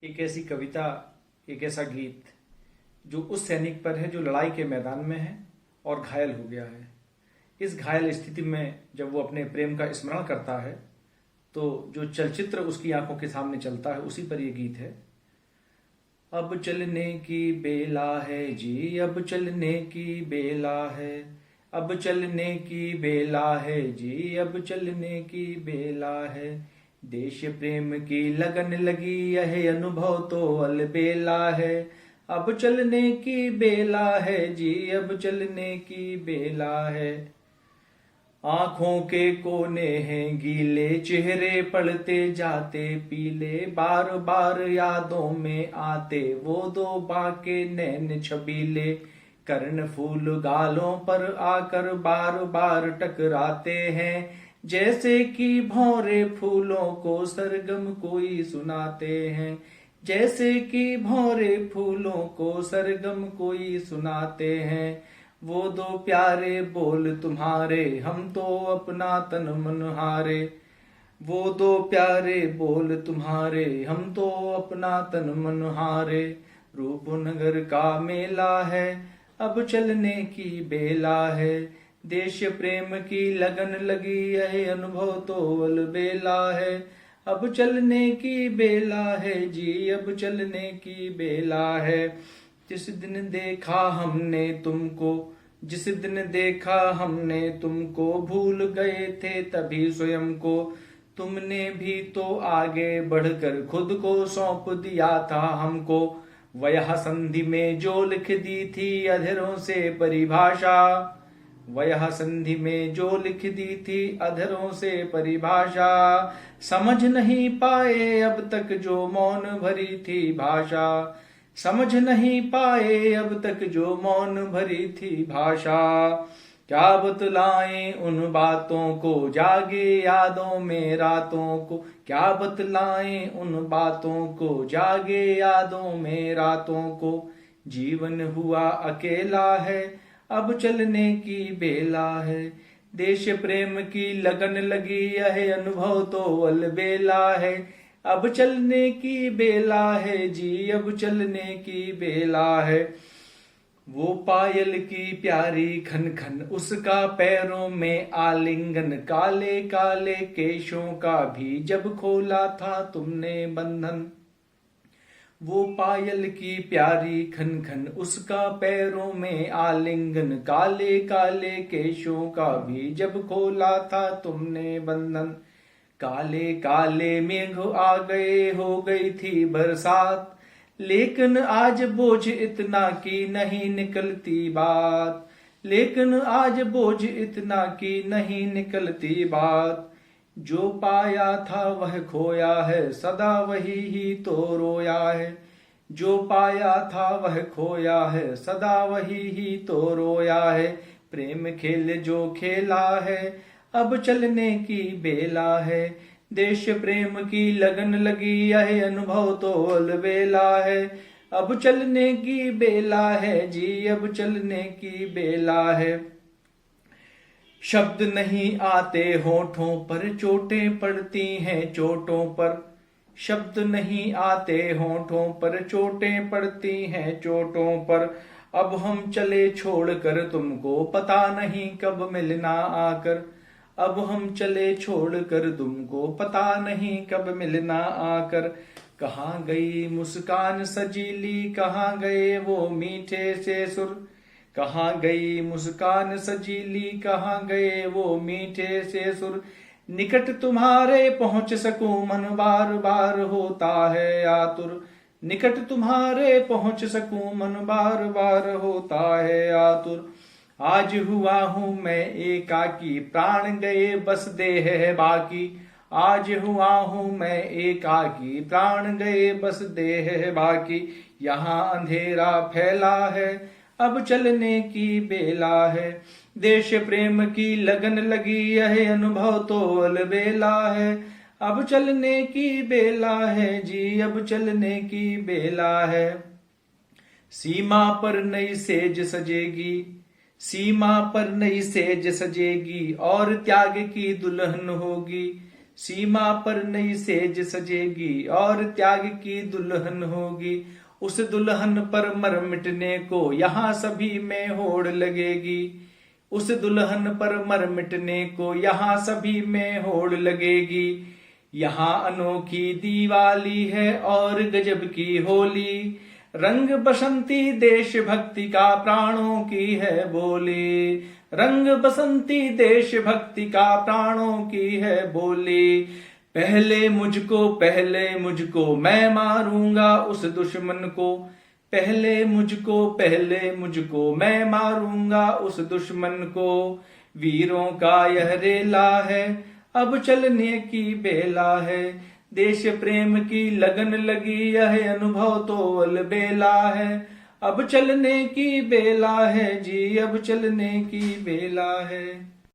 एक ऐसी कविता, एक ऐसा गीत जो उस सैनिक पर है जो लड़ाई के मैदान में है और घायल हो गया है। इस घायल स्थिति में जब वो अपने प्रेम का स्मरण करता है तो जो चलचित्र उसकी आंखों के सामने चलता है उसी पर ये गीत है। अब चलने की बेला है जी, अब चलने की बेला है, अब चलने की बेला है जी, अब चलने की बेला है। देश प्रेम की लगन लगी यह अनुभव तो अलबेला है। अब चलने की बेला है जी, अब चलने की बेला है। आंखों के कोने हैं गीले, चेहरे पड़ते जाते पीले, बार बार यादों में आते वो दो बाके नैन छबीले। कर्ण फूल गालों पर आकर बार बार टकराते हैं, जैसे कि भौरे फूलों को सरगम कोई सुनाते हैं, जैसे कि भौरे फूलों को सरगम कोई सुनाते हैं। वो दो प्यारे बोल तुम्हारे, हम तो अपना तन मन हारे। वो दो प्यारे बोल तुम्हारे, हम तो अपना तन मन हारे। रूपनगर का मेला है, अब चलने की बेला है। देश प्रेम की लगन लगी यह अनुभव तो अलबेला है। अब चलने की बेला है जी, अब चलने की बेला है। जिस दिन देखा हमने तुमको, जिस दिन देखा हमने तुमको, भूल गए थे तभी स्वयं को। तुमने भी तो आगे बढ़कर खुद को सौंप दिया था हमको। वह संधि में जो लिख दी थी अधरों से परिभाषा, वह संधि में जो लिख दी थी अधरों से परिभाषा। समझ नहीं पाए अब तक जो मौन भरी थी भाषा, समझ नहीं पाए अब तक जो मौन भरी थी भाषा। क्या बतलाएं उन बातों को जागे यादों में रातों को, क्या बतलाएं उन बातों को जागे यादों में रातों को। जीवन हुआ अकेला है, अब चलने की बेला है। देश प्रेम की लगन लगी यह अनुभव तो अलबेला है। अब चलने की बेला है जी, अब चलने की बेला है। वो पायल की प्यारी खन खन, उसका पैरों में आलिंगन, काले काले केशों का भी जब खोला था तुमने बंधन। वो पायल की प्यारी खन खन, उसका पैरों में आलिंगन, काले काले केशों का भी जब खोला था तुमने बंधन। काले काले मेघ आ गए, हो गई थी बरसात, लेकिन आज बोझ इतना की नहीं निकलती बात, लेकिन आज बोझ इतना की नहीं निकलती बात। जो पाया था वह खोया है, सदा वही ही तो रोया है। जो पाया था वह खोया है, सदा वही ही तो रोया है। प्रेम खेल जो खेला है, अब चलने की बेला है। देश प्रेम की लगन लगी यह अनुभव तो अलबेला है। अब चलने की बेला है जी, अब चलने की बेला है। शब्द नहीं आते होठों पर, चोटें पड़ती हैं चोटों पर। शब्द नहीं आते होठों पर, चोटें पड़ती हैं चोटों पर। अब हम चले छोड़कर तुमको, पता नहीं कब मिलना आकर। अब हम चले छोड़कर तुमको, पता नहीं कब मिलना आकर। कहाँ गई मुस्कान सजीली, कहाँ गए वो मीठे से सुर। कहाँ गई मुस्कान सजीली, कहाँ गए वो मीठे से सुर। निकट तुम्हारे पहुंच सकूं मन बार बार होता है आतुर। निकट तुम्हारे पहुंच सकूं मन बार बार होता है आतुर। आज हुआ हूं मैं एकाकी, प्राण गए बस देह है बाकी। आज हुआ हूं मैं एकाकी, प्राण गए बस देह है बाकी। यहाँ अंधेरा फैला है, अब चलने की बेला है। देश प्रेम की लगन लगी यह अनुभव तो अलबेला है। अब चलने की बेला है जी, अब चलने की बेला है। सीमा पर नई सेज सजेगी, सीमा पर नई सेज सजेगी, और त्याग की दुल्हन होगी। सीमा पर नई सेज सजेगी और त्याग की दुल्हन होगी। उस दुल्हन पर मर मिटने को यहाँ सभी में होड़ लगेगी। उस दुल्हन पर मर मिटने को यहाँ सभी में होड़ लगेगी। यहाँ अनोखी दिवाली है और गजब की होली, रंग बसंती देश भक्ति का प्राणों की है बोली। रंग बसंती देश भक्ति का प्राणों की है बोली। पहले मुझको मैं मारूंगा उस दुश्मन को। पहले मुझको मैं मारूंगा उस दुश्मन को। वीरों का यह रेला है अब चलने की बेला है। देश प्रेम की लगन लगी यह अनुभव तो अलबेला है। अब चलने की बेला है जी, अब चलने की बेला है।